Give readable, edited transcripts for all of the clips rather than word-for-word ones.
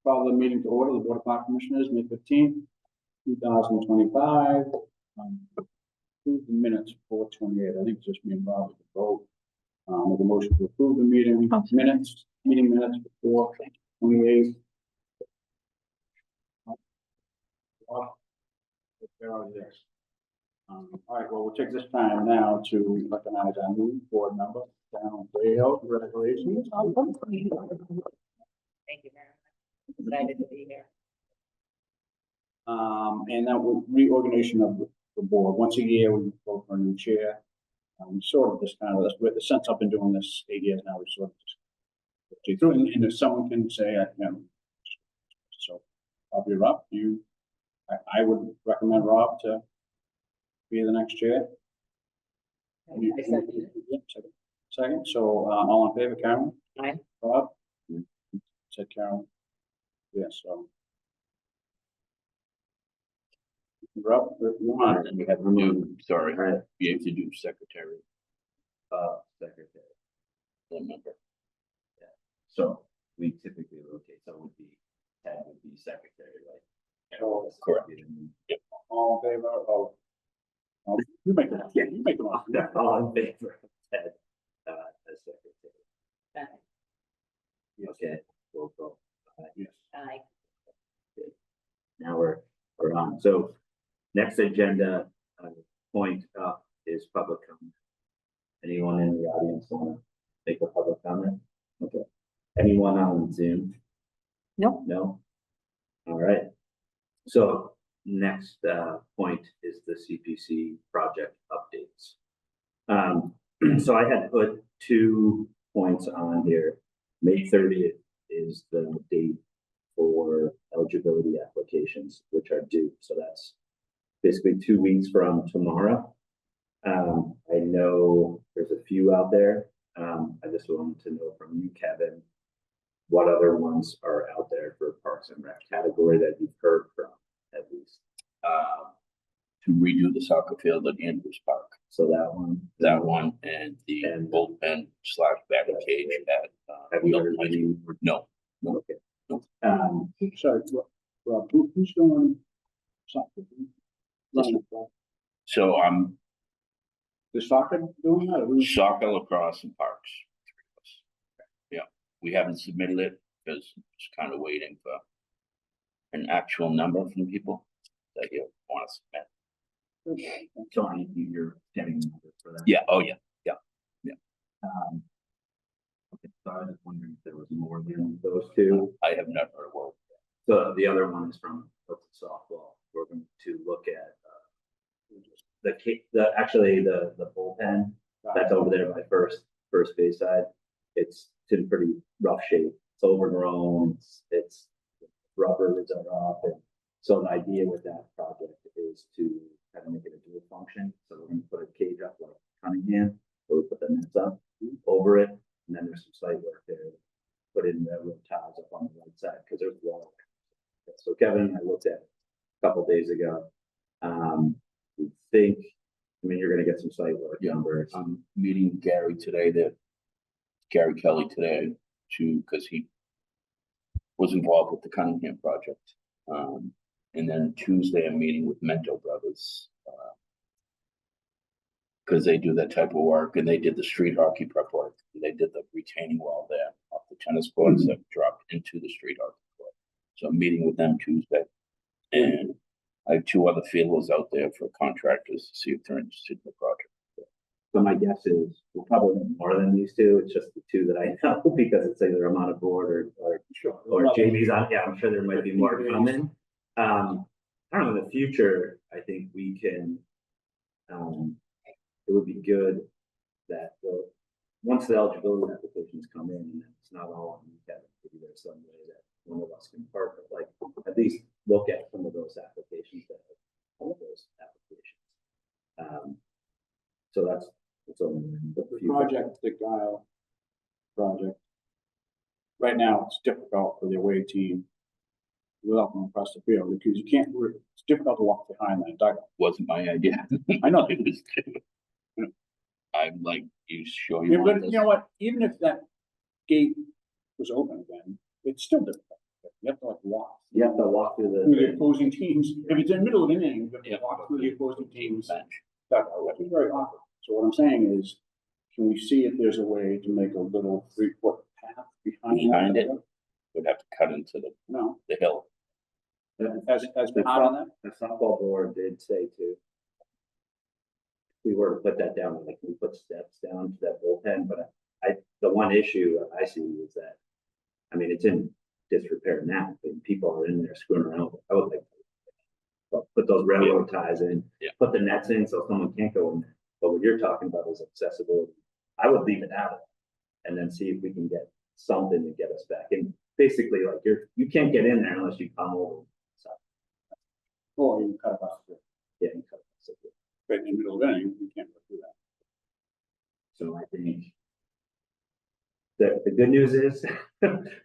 Call the meeting to order, the Board of Park Commissioners, May 15th, 2025. Approve the minutes for 28. I think it's just me and Rob to vote. Make a motion to approve the meeting minutes, meeting minutes for 28. All right, well, we'll take this time now to recognize our new board member, Down Dale. Congratulations. Thank you very much. Excited to be here. And that will reorganization of the board. Once a year, we vote for a new chair. Sort of just kind of, since I've been doing this 8 years now, we sort of just go through it. And if someone can say, so I'll be Rob. I would recommend Rob to be the next chair. Second. So all in favor, Karen? Aye. Rob? Said Karen. Yes. So. Rob, you want? And we have to do, sorry, we have to do secretary. Secretary. One member. Yeah. So we typically rotate. So it would be Ted would be secretary, right? So, correct. Yep. All in favor of? You make them. Yeah, you make them off. All in favor of Ted as secretary. Aye. Okay. Roll call. Yes. Aye. Now we're on. So next agenda point up is public comment. Anyone in the audience want to make a public comment? Okay. Anyone on Zoom? No. No. All right. So next point is the CPC project updates. So I had put 2 points on here. May 30th is the date for eligibility applications, which are due. So that's basically 2 weeks from tomorrow. I know there's a few out there. I just wanted to know from you, Kevin, what other ones are out there for Parks and Rec category that you've heard from, at least. To redo the soccer field at Andrews Park. So That one and the bullpen / batting cage at have you heard any? No. Okay. Sorry, Rob, who's doing something? So I'm The soccer doing that? Or who's- soccer, lacrosse, and parks. 3 of us. Yeah, we haven't submitted it because just kind of waiting for an actual number from people that you want to submit. Tony, you're getting numbers for that. Yeah. Oh yeah. Okay, so I was just wondering if there was more than those 2. I have not heard a word. So the other one is from Milton softball. We're going to look at the bullpen that's over there by first base side. It's in pretty rough shape. It's overgrown. It's rubbers are up, and so the idea with that project is to kind of make it a dual function. So we're going to put a cage up like Cunningham, so we put the nets up over it, and then there's some site work there. Put in the road ties up on the right side because there's water. So Kevin and I looked at it a couple days ago. We think, you're going to get some site work numbers. I'm meeting Gary Kelly today, because he was involved with the Cunningham project. And then Tuesday I'm meeting with Mento Brothers, because they do that type of work, and they did the street hockey prep work. They did the retaining wall there off the tennis courts that dropped into the street hockey court. So I'm meeting with them Tuesday, and I have 2 other feelers out there for contractors to see if they're interested in the project. So my guess is we'll probably have more than these 2. It's just the 2 that I know because it's either I'm on a board or Jamie's on. Yeah, I'm sure there might be more coming. I don't know, in the future, I think we can, it would be good that once the eligibility applications come in, and it's not all on you, Kevin, maybe there's some way that one of us can partner, like at least look at some of those applications that have all of those applications. So that's only The project, the Guile project. Right now, it's difficult for the away team without them across the field because you can't. It's difficult to walk behind that dugout. Wasn't my idea. I know. It was. I'm like, you sure you Yeah, want but this? you know what? Even if that gate was open again, it's still difficult. You have to like walk You have to walk through through the the, opposing teams. If it's in the middle of the inning, you have Yeah. to walk through the opposing teams. Bench. Which is very awkward. So what I'm saying is, can we see if there's a way to make a little 3-foot path Behind it? Would have to cut into No, the hill. as part of that? the softball board did say to. We were to put that down, like we put steps down to that bullpen, but the one issue I see is that, I mean, it's in disrepair now, but people are in there screwing around. I would like to put those railroad ties in, Yeah. put the nets in so someone can't go in there. But what you're talking about is accessibility. I would leave it out and then see if we can get something to get us back. And basically, like you can't get in there unless you come over. So, Or you cut off the, yeah, you cut it. So, right in the middle of the inning, you can't do that. so I think the good news is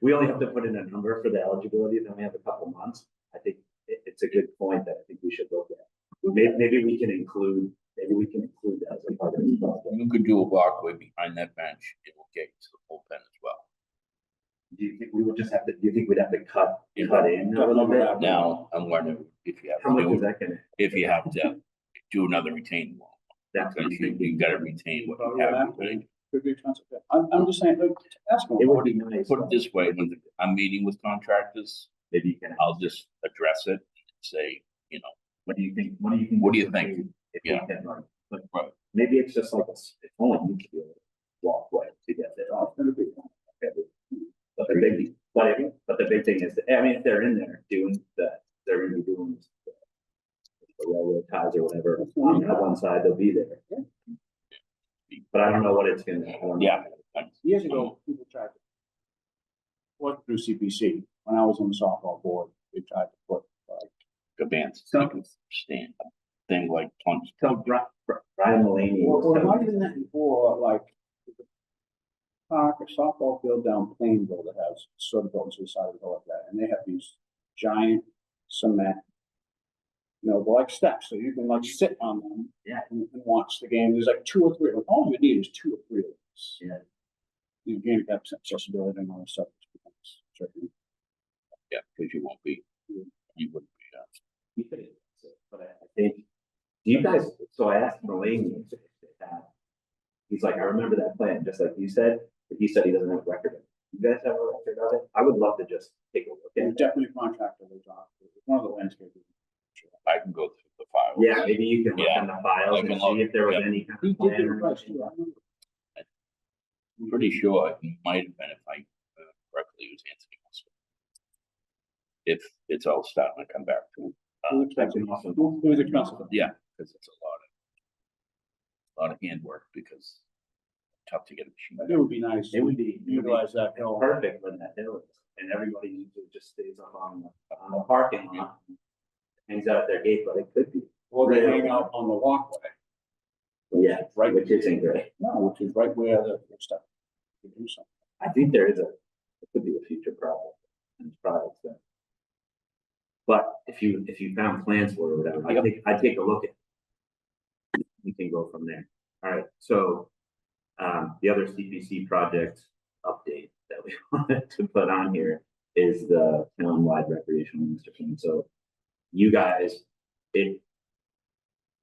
we only have to put in a number for the eligibility, then we have a couple months. I think it's a good point that I think we should look at. Maybe we can include that as a part of the process. You could do a walkway behind that bench. It will get you to the bullpen as well. Do you think we would just have to, do you think we'd have to cut in a little bit? Now, I'm wondering if you How have much to is do, that gonna, if you have to do another retaining wall. that's, Because you gotta retain what you have retained. Could be expensive. I'm just saying, ask them. it would be nice. Put it this way, when I'm meeting with contractors, Maybe you can, I'll just address it and say, you know, what do you think? What do you think? If we Yeah. can, like, Right. maybe it's just like, it's only you to be able to walkway to get there. Oh, it's gonna be. But the big thing is, that, I mean, if they're in there doing that, they're gonna be doing the railroad ties or whatever, on that one side, they'll be there. But I don't know what it's gonna, I don't know. Yeah. Years ago, people tried to work through CPC. When I was on the softball board, they tried to put like, advance, So- you can stand, thing like punch. Tell Brian Mulaney. or not even that, before like park, a softball field down Plainville that has sort of built to the side of the hill like that, and they have these giant cement, they're like steps, so you can like sit on them. Yeah. And watch the game. There's like 2 or 3. Like, all you need is 2 or 3 of these. Yeah. You handicap accessibility and all that stuff. Tricky. Yeah, because you won't be, you wouldn't be, You could, but I think, do you guys, so I asked Mulaney if they had, he's like, I remember that plan, just like you said, but he said he doesn't have a record of it. You guys have a record of it? I would love to just take a look Yeah, at it. definitely contractor those off. It's one of the landscapers. I can go through the files. Yeah, maybe you can look Yeah, in the files I and can see look, if there was yeah. any kind He of did plan. it or right. anything. I'm pretty sure it might have been, if I correctly, it was Anthony Wilson. If it's all starting to come back to, It was expensive. yeah, because it's a lot of handwork, because tough to get a machine. It would be nice. It would be Utilize that hill. perfect when that hill is, and everybody usually just stays up on the parking lot. Hangs out at their gate, but it could be, Or they hang out on the walkway. yeah, Right. which isn't great. No, which is right where the stuff. You do something. I think it could be a future project. And it's probably expensive. But if you found plans for it or whatever, I'd take a look at it. We can go from there. All right, so the other CPC project update that we wanted to put on here is the town-wide recreational master plan. So you guys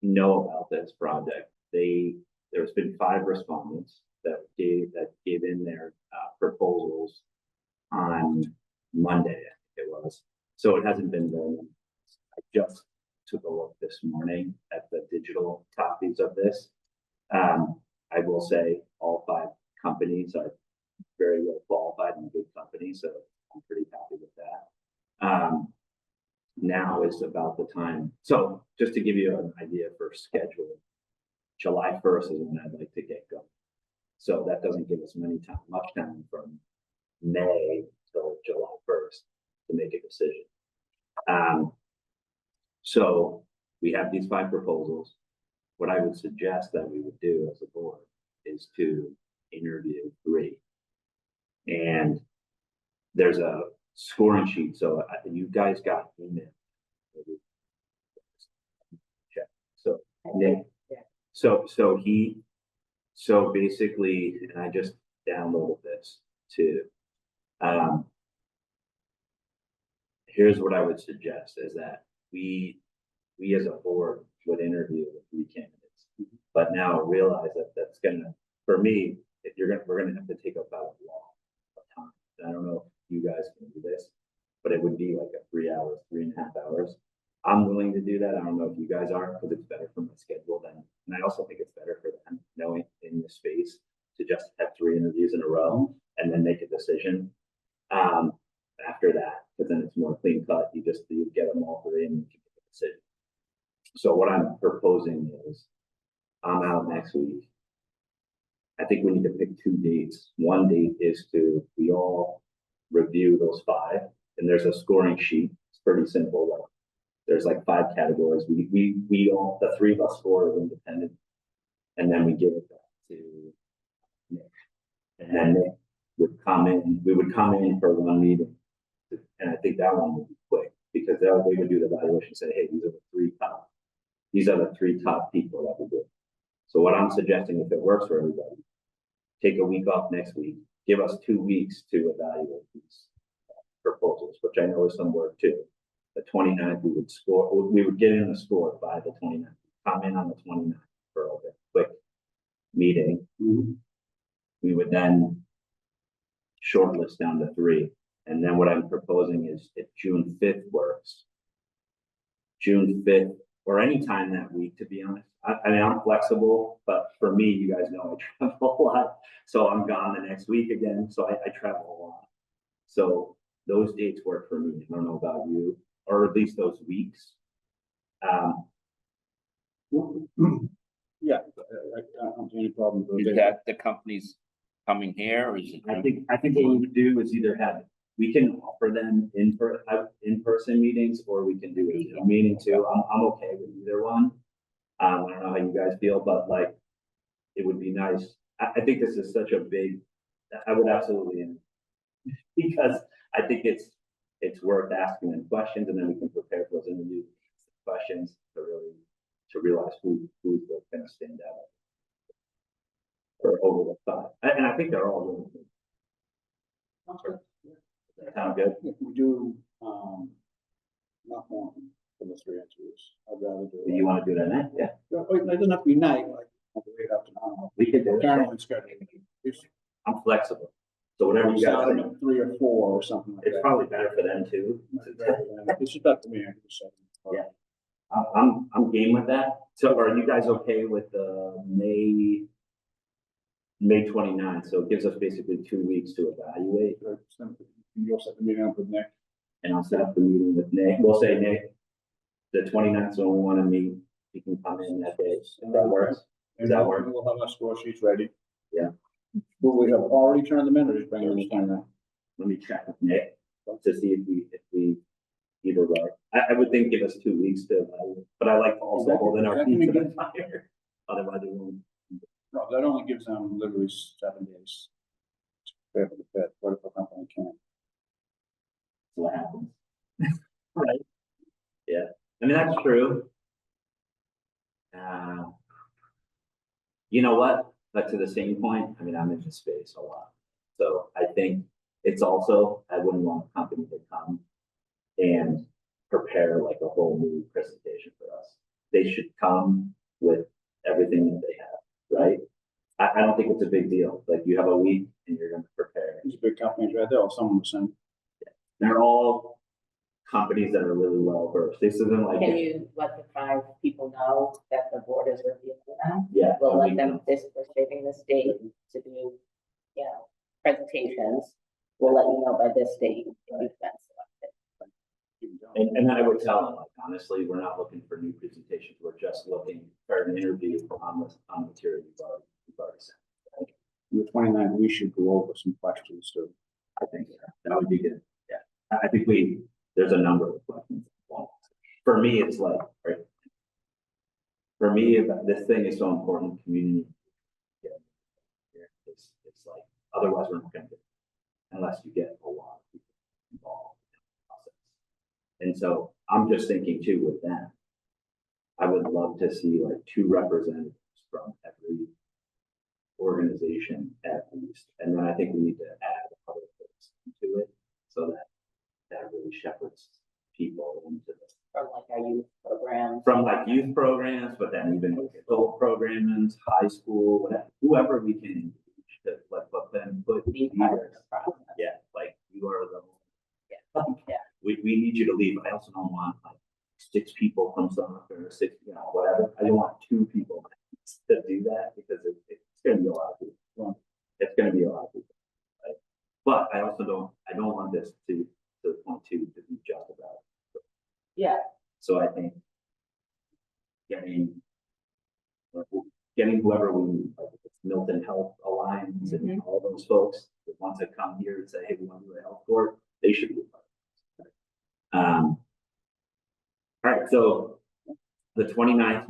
know about this project. There's been 5 respondents that gave in their proposals on Monday, I think it was. So it hasn't been very long. I just took a look this morning at the digital copies of this. I will say all 5 companies are very well qualified and good companies, so I'm pretty happy with that. Now is about the time. So just to give you an idea for schedule, July 1st is when I'd like to get going. So that doesn't give us much time from May till July 1st to make a decision. So we have these 5 proposals. What I would suggest that we would do as a board is to interview 3. And there's a scoring sheet. So you guys got email. Check. So Nick, so basically, and I just downloaded this too. here's what I would suggest is that we as a board would interview the 3 candidates. But now realize that that's gonna, for me, if we're gonna have to take up about a lot of time. And I don't know if you guys can do this, but it would be like a 3 hours, 3.5 hours. I'm willing to do that. I don't know if you guys are, because it's better for my schedule then. And I also think it's better for them knowing in the space to just have 3 interviews in a row and then make a decision. After that, because then it's more clean cut. You get them all 3 and you can make a decision. So what I'm proposing is I'm out next week. I think we need to pick 2 dates. One date is we all review those 5, and there's a scoring sheet. It's pretty simple though. There's like 5 categories. We all, the 3 of us score independent, and then we give it back to Nick. And then Nick would come in, we would come in for 1 meeting. And I think that one would be quick because they would do the evaluation and say, hey, these are the 3 top people that we do. So what I'm suggesting, if it works for everybody, take a week off next week, give us 2 weeks to evaluate these proposals, which I know is some work too. The 29th, we would get in the score by the 29th, come in on the 29th for a quick meeting. We would then shortlist down to 3. And then what I'm proposing is if June 5th works, June 5th, or any time that week, to be honest. I mean, I'm flexible, but for me, you guys know I travel a lot. So I'm gone the next week again. So I travel a lot. So those dates work for me. I don't know about you, or at least those weeks. Yeah, I don't see any problem with Is it. that the company's coming here, or is it? I think what we would do is either we can offer them in-person meetings, or we can do a Zoom meeting too. I'm okay with either one. I don't know how you guys feel, but like, it would be nice. I think this is such a big, I would absolutely, because I think it's worth asking them questions, and then we can prepare for those interview questions to realize who's going to stand out or over the top. And I think they're all really good. Sound good? If we do, not one for the 3 interviews, I'd rather do. Do you want to do that now? Yeah, It doesn't have to be night, like, I'll wait up to now. we can do it. Carolyn's schedule. I'm flexible. So whatever We you guys started think. at 3 or 4 or something like that. It's probably better for them too. It's just up to me. I can just say. Yeah. I'm game with that. So are you guys okay with May 29th? So it gives us basically 2 weeks to evaluate, You'll set the meeting up with Nick. and I'll set up the meeting with Nick. We'll say, Nick, the 29th, so we want to meet, you can come in that day. If that works. And Does that work? we'll have our score sheets ready. Yeah. Will we have already turned them in, or just bring them in now? Let me check with Nick to see if we either way. I would think give us 2 weeks to evaluate, but I like to also hold in our feet to the fire. Otherwise it won't. No, that only gives them literally 7 days. To prepare for the 5th. What if a company can't? What happens. Right. Yeah, I mean, that's true. You know what? But to the same point, I mean, I'm in this space a lot. So I think it's also, I wouldn't want a company to come and prepare like a whole new presentation for us. They should come with everything that they have, right? I don't think it's a big deal. Like, you have a week and you're gonna prepare. These big companies right there, or someone was saying. They're all companies that are really well versed. This isn't like. Can you let the 5 people know that the board is reviewing them? Yeah. We'll let them, we're saving this date to do, presentations. We'll let you know by this date if you've been selected. And I would tell them, like, honestly, we're not looking for new presentations. We're just looking for an interview on the material you've already sent. The 29th, we should go over some questions too. I think that would be good. Yeah, I think there's a number of questions. For me, it's like, right. For me, this thing is so important, community. Yeah, it's like, otherwise we're not going to get it unless you get a lot of people involved in the process. And so I'm just thinking too with that, I would love to see like 2 representatives from every organization at least. And then I think we need to add other things to it so that really shepherds from like youth programs, but then even adult programs, high school, whatever, whoever we can engage to like let them put Be part of the process. yeah, like you are the Yeah. we need you to leave. I also don't want like 6 people from soccer or 6, you know, whatever. I don't want 2 people to do that because it's gonna be a lot of people. It's gonna be a lot of people, right? But I also don't want this to the point to be just about it. Yeah, So I think getting whoever we need, like if it's Milton Health Alliance and all those folks, the ones that come here and say, hey, we want to do a health board, they should be a part of this. All right, so the 29th,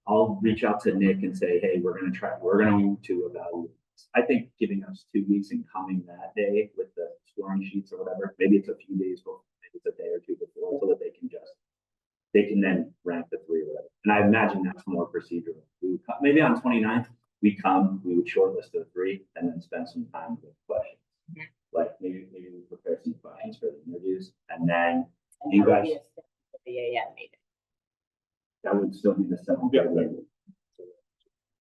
I'll reach out to Nick and say, hey, we're going to evaluate this. I think giving us 2 weeks and coming that day with the scoring sheets or whatever, maybe it's a few days before, maybe it's a day or 2 before, so that they can then rank the 3 or whatever. And I imagine that's more procedural. Maybe on 29th, we would shortlist the 3 and then spend some time with questions. Like maybe we prepare some questions for the interviews, and then and you that would guys, be a the AM meeting. that would still be the 7:30.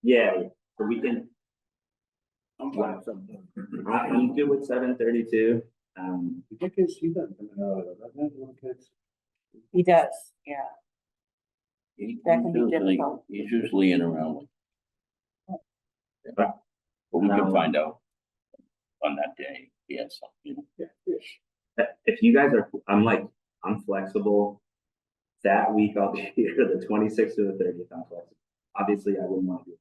Yeah, so we can, I'm good with 7:32. He does, yeah. That can be Usually- difficult. He's usually in around. But we can find out on that day. Yes. If you guys are, I'm flexible. That week I'll be here, the 26th to the 30th, I'm flexible. Obviously, I wouldn't want to do it.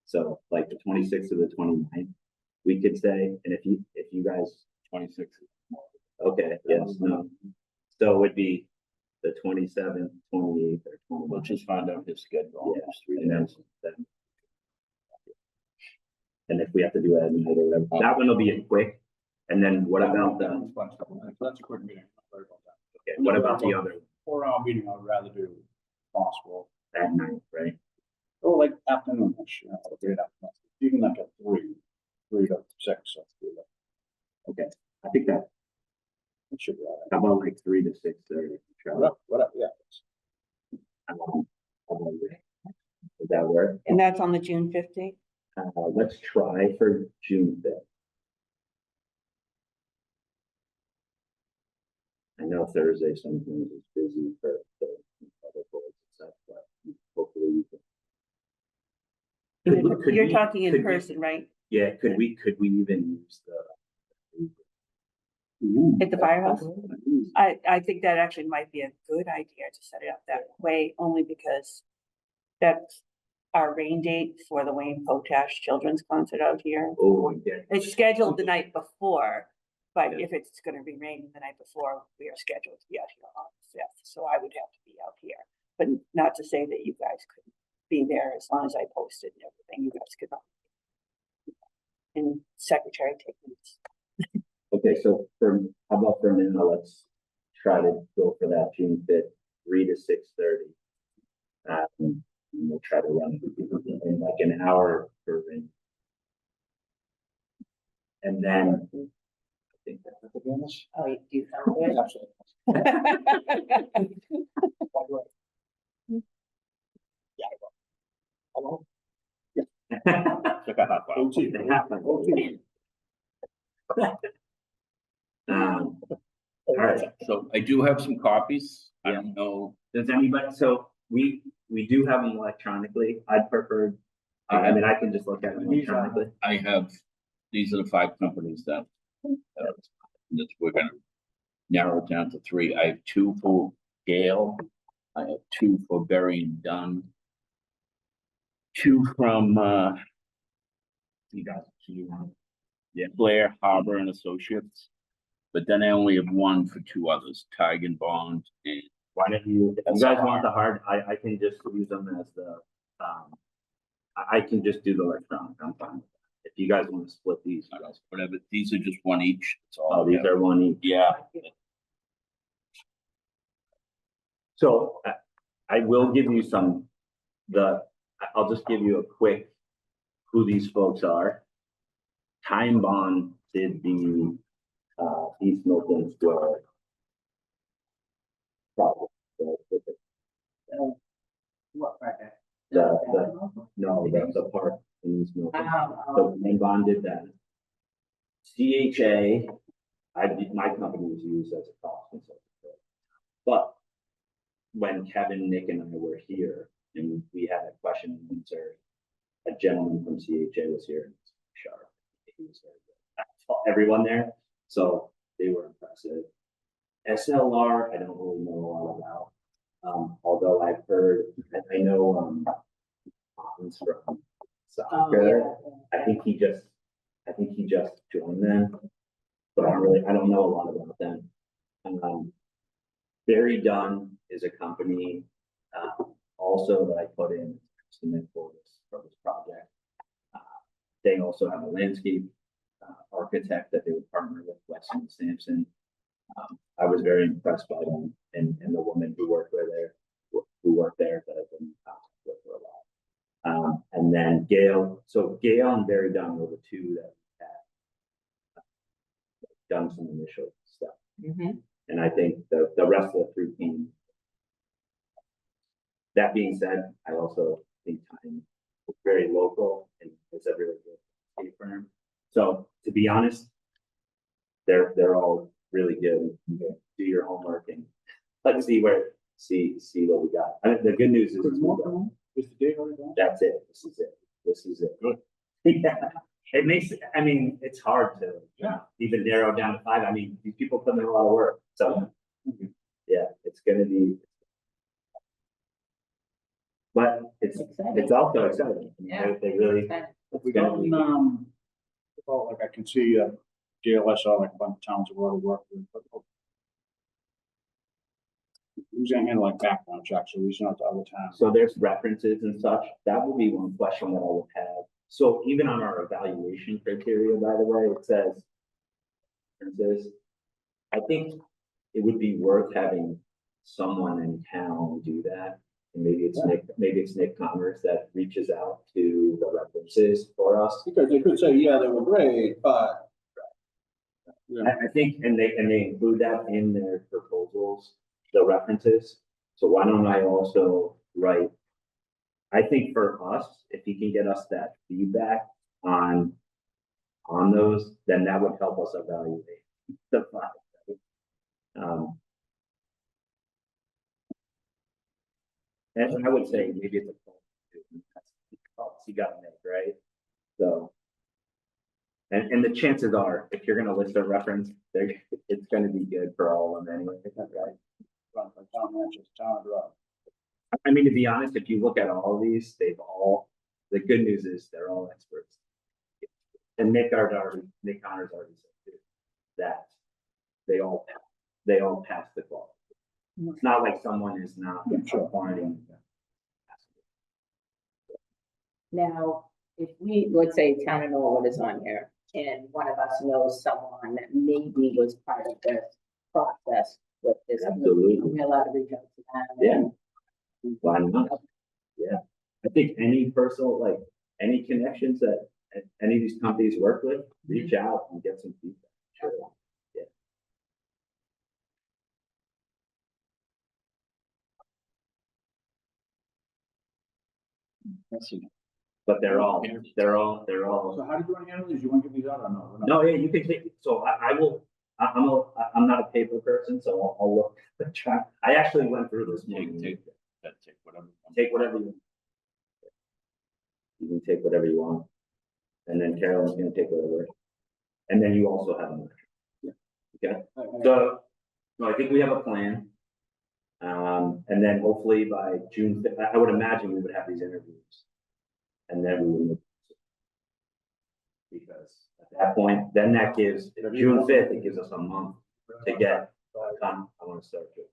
So like the 26th to the 29th, we could say, and if you guys, 26. okay, yes, no. So it would be the 27th, 28th, or 29th. We'll just find out his schedule. Yeah, Just 3 and then, days. and if we have to do it at night or whatever, that one will be a quick. And then what about the, That's a quick meeting. Sorry about that. okay, what about the other 4-hour meeting, I'd rather do if possible. at night, right? Or like afternoon-ish, you know, a great afternoon. Even like a 3 to 6. So Okay, I think that, it should be all right. how about like 3 to 6:30? Whatever, yeah. Does that work? And that's on the June 15th? Let's try for June 5th. I know Thursday sometimes is busy for other boards and stuff, but hopefully we can. Could You're we- talking in could we- person, right? Yeah, could we even use the? At the firehouse? I think that actually might be a good idea to set it up that way, only because that's our rain date for the Wayne Potash Children's Concert out here. Oh, yeah. It's scheduled the night before, but if it's gonna be raining the night before, we are scheduled to be out here on the 5th, so I would have to be out here. But not to say that you guys couldn't be there as long as I posted and everything, you guys could. And secretary take minutes. Okay, so how about for now, let's try to go for that June 5th, 3 to 6:30. And we'll try to run in like an hour per ring. And then I think that's To be honest, Oh, you do sound good. absolutely. Hello? Took a half hour. OT. OT. All right, So I do have some copies. I don't know. does anybody, so we do have them electronically. I'd prefer, I mean, I can just look at them electronically. I have, these are the 5 companies that we're gonna narrow it down to 3. I have 2 for Gale. I have 2 for Berry and Dunn. 2 from, you guys, Blair Harbor and Associates. But then I only have 1 for 2 others, Tig and Bond and Why don't you, if you guys want the hard, I can just use them as the, I can just do the electronic, I'm fine with that. If you guys want to split these, you guys. whatever. These are just 1 each. That's all. Oh, these are 1 each. Yeah. So I will give you I'll just give you a quick who these folks are. Time Bond did the East Milton Square project with the What project? No, the park in East Milton. So when Bond did that. CHA, my company was used as a cost consultant. But when Kevin, Nick and I were here and we had a question and answer, a gentleman from CHA was here, sharp. He was very good. I taught everyone there, so they were impressive. SLR, I don't really know a lot about. Although I've heard, I know Hans from soccer. I think he just joined them, but I don't know a lot about them. Very Done is a company also that I put in estimate for this project. They also have a landscape architect that they would partner with, Weston Sampson. I was very impressed by them and the woman who worked there that I've been in contact with for a while. And then Gail. So Gail and Very Done were the two that had done some initial stuff. And I think the rest of the three teams. That being said, I also think Time is very local and it's a really good estate firm. So to be honest, they're all really good. Do your homework and let's see what we got. I mean, the good news is Is the date already gone? that's it. This is it. Good. Yeah. It makes, I mean, it's hard to Yeah. even narrow down to 5. I mean, these people put in a lot of work. So yeah, it's gonna be. But it's also exciting. Yeah. They really. We got, well, like I can see, JLSR, like a bunch of towns have already worked with, but who's gonna handle like background checks, so reaching out to other towns? So there's references and such. That would be one question that I would have. So even on our evaluation criteria, by the way, it says references. I think it would be worth having someone in town do that. And maybe it's Nick Connors that reaches out to the references for us. Because they could say, yeah, they were great, but. Yeah. I think, and they include that in their proposals, the references. So why don't I also write? I think for us, if he can get us that feedback on those, then that would help us evaluate the project. And I would say maybe it's a call you got to make, right? So, and the chances are, if you're going to list a reference, it's going to be good for all of them anyway. Right? Run for town managers, town drug. I mean, to be honest, if you look at all of these, the good news is they're all experts. And Nick Connors already said too, that they all pass the quality. It's not like someone is not applying. Now, if let's say town of Norwood is on here and one of us knows someone that maybe was part of this process with this. Absolutely. We're allowed to reach out to them. Yeah. Why not? Yeah. I think any personal, like any connections that any of these companies work with, reach out and get some feedback. Sure. Yeah. Let's see. But they're all. So how do you want to handle these? You want to give these out or no? No, yeah, you can take, so I will, I'm not a paper person, so I'll look, try. I actually went through this. Take whatever. Take whatever you want. You can take whatever you want. And then Carolyn's gonna take whatever. And then you also have an okay, so I think we have a plan. And then hopefully by June 5th, I would imagine we would have these interviews. And then we would. Because at that point, then that gives, June 5th, it gives us a month to get, I want to start it.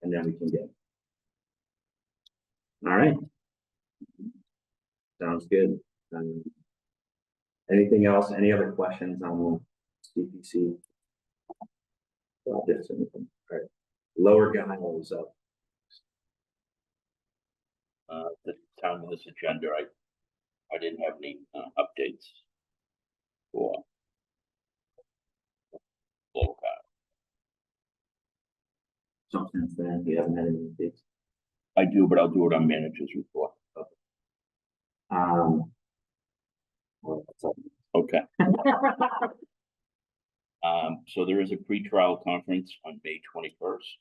And then we can get. All right. Sounds good. Anything else? Any other questions on CPC? All right. Lower Guile is up. The town of this agenda, I didn't have any updates for local. So since then, you haven't had any updates. I do, but I'll do it on manager's report. Well, that's all. Okay. So there is a pretrial conference on May 21st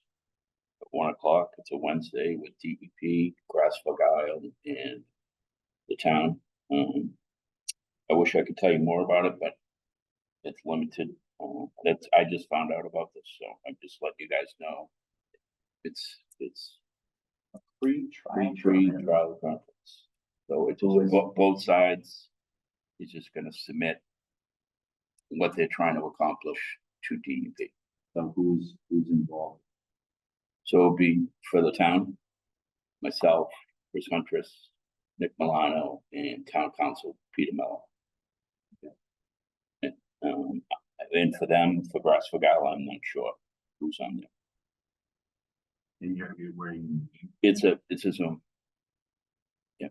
at 1 o'clock. It's a Wednesday with DEP, Grassville Isle, and the town. I wish I could tell you more about it, but it's limited. I just found out about this, so I just let you guys know. It's pre-trial conference. So it's both sides is just gonna submit what they're trying to accomplish to DEP. So who's involved? So it'll be for the town, myself, Chris Huntress, Nick Milano, and town council Peter Mello. And for them, for Grassville Isle, I'm not sure who's on there. And you're wearing. It's a Zoom. Yeah.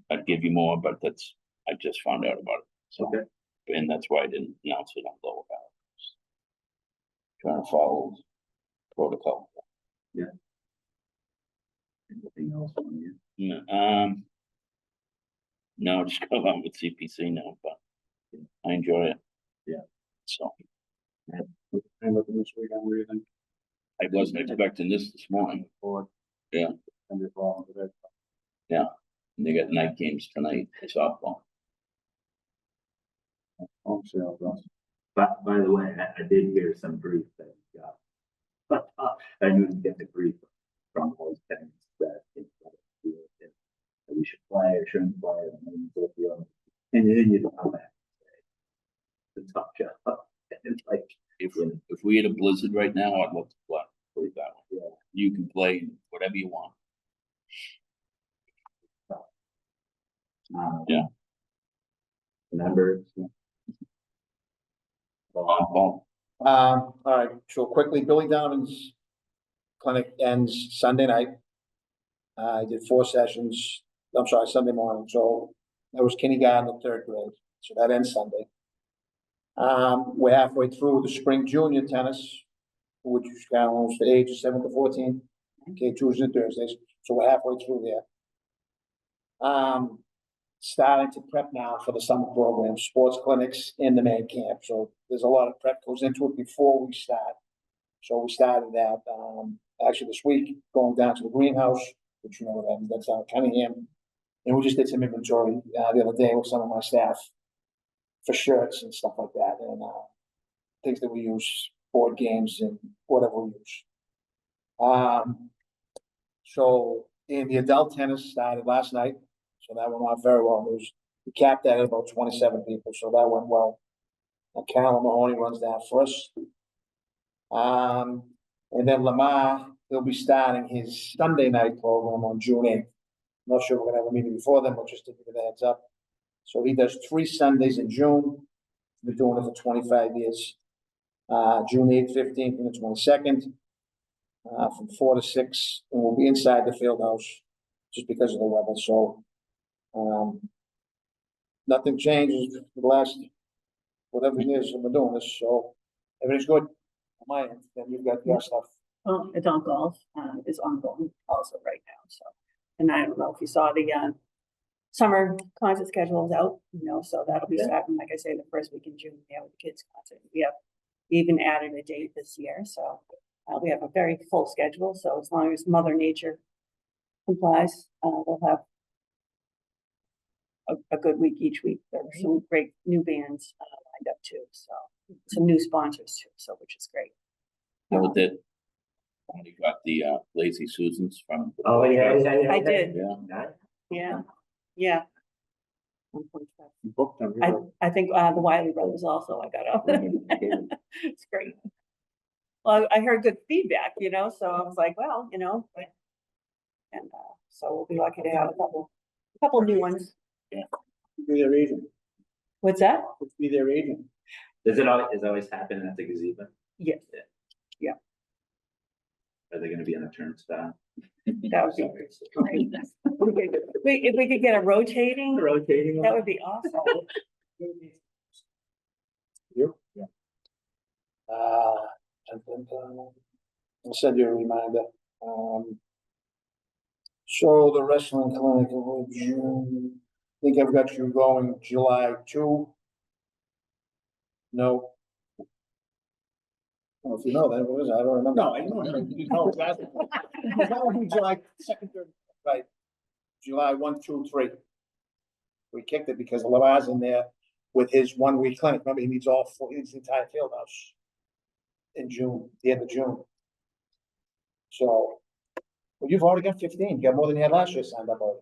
I'd give you more, but I just found out about it. So, Okay. And that's why I didn't announce it on lower ballot. Trying to follow protocol. Yeah. Anything else on you? Yeah, no, just go on with CPC now, but I enjoy it. Yeah. So And looking this weekend, what do you think? I wasn't expecting this morning. Board. Yeah. And you're following with it. And they got night games tonight, softball. Home sale, Ross. But by the way, I did hear some grief that you got. But I knew you get the grief from those things that we should play or shouldn't play, and then you go and then you come back and say, the tough job. It's like If we had a blizzard right now, I'd love to play. Put it that way. Yeah. You can play whatever you want. Yeah. Members. Ball. All right, so quickly, Billy Donovan's clinic ends Sunday night. I did 4 sessions, I'm sorry, Sunday morning, so that was kindergarten and 3rd grade, so that ends Sunday. We're halfway through the spring junior tennis, which is kind of almost the age of 7 to 14. Okay, Tuesdays and Thursdays, so we're halfway through there. Starting to prep now for the summer program, sports clinics in the main camp. So there's a lot of prep goes into it before we start. So we started that, actually this week, going down to the greenhouse, which you know, that's out of Cunningham. And we just did some inventory, the other day with some of my staff for shirts and stuff like that, and, things that we use, board games and whatever we use. So, and the adult tennis started last night. So that went off very well. We capped that at about 27 people, so that went well. Carol Mahoney runs that for us. And then Lamar, he'll be starting his Sunday night program on June 8th. Not sure we're gonna have a meeting before then, but just to give you the heads up. So he does 3 Sundays in June. We've been doing it for 25 years. June 8th, 15th, and the 22nd. From 4 to 6, and we'll be inside the field house just because of the weather, so. Nothing changes for the last, whatever it is, we're doing this, so everything's good on my end, then you've got your stuff. Well, adult golf is ongoing also right now, so. And I don't know if you saw the summer concert schedule is out, you know, so that'll be Yeah. starting, like I say, the first week in June, with the kids concert. We even added a date this year, so we have a very full schedule, so as long as Mother Nature complies, we'll have a good week each week. There are some great new bands lined up too, so some new sponsors too, so which is great. Know that you got the Lazy Susans from. Oh, yeah. I did. Yeah. Yeah. You booked them. I think the Wiley brothers also, I got up. It's great. Well, I heard good feedback, you know, so I was like, well, you know. And so we'll be lucky to have a couple new ones. Be their agent. What's that? Be their agent. Does it always happen at the gazebo? Yes. Are they gonna be on a turnstile? That would be great. If we could get a rotating, Rotating? that would be awesome. You? Yeah. I'll send you a reminder. So the wrestling clinic, June, I think I've got you going July 2. No. Well, if you know that, what is it? I don't remember. No, I know, no, that's, that would be July second, third. Right. July 1, 2, 3. We kicked it because Lavar's in there with his 1 week clinic. Remember, he needs he needs the entire field house in June, the end of June. So, well, you've already got 15. You got more than you had last year signed up already.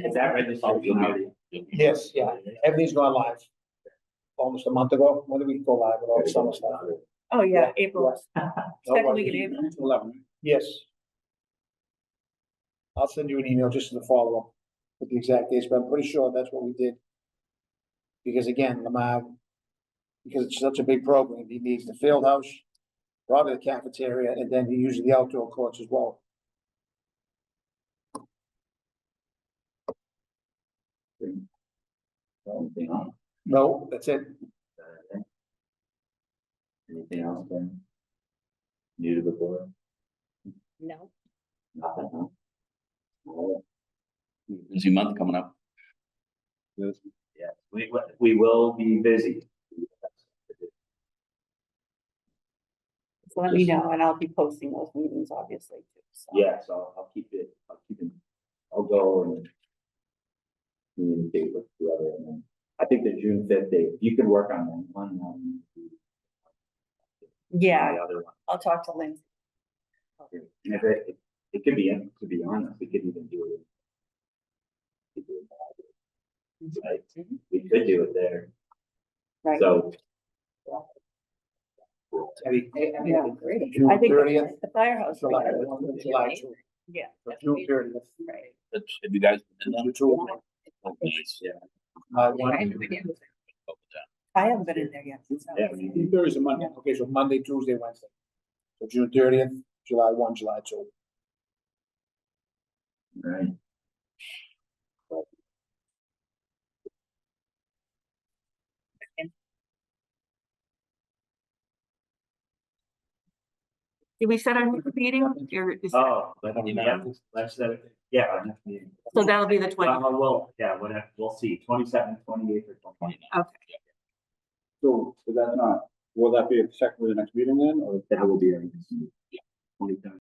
Is that registration already? Yes, yeah, everything's gone live. Almost a month ago. When did we go live with all the summer stuff? Oh, yeah, Yeah. April, No second worries. week in April. 11. Yes. I'll send you an email just as a follow-up with the exact dates, but I'm pretty sure that's what we did. Because again, Lamar, because it's such a big program, he needs the field house, probably the cafeteria, and then he uses the outdoor courts as well. Anything else? No, that's it. Anything else, Ben? New to the board? No. Nothing, huh? Busy month coming up. Yes, we will be busy. So let me know and I'll be posting those meetings obviously too. So. Yes, I'll keep it, I'll go and communicate with the other, and then I think the June 5th date, you can work on that one. Yeah, The other one. I'll talk to Lindsay. And if it could be, to be honest, we could even do it. Right, we could do it there, Right. so. Yeah. Great. June I think 30th, the firehouse. July, right? July 2. Yeah. June 30th. Right. Have you guys been there? June 2. Oh, nice. Yeah. One. I haven't been in there yet. So. Yeah, June 30th is a Monday. Okay, so Monday, Tuesday, Wednesday. So June 30th, July 1, July 2. Right. Did we set our next meeting? Oh, yeah. So that'll be the 20th. We'll see, 27th, 28th, or 29th. Okay. So that's not, will that be a second for the next meeting then, or? That will be our 27th.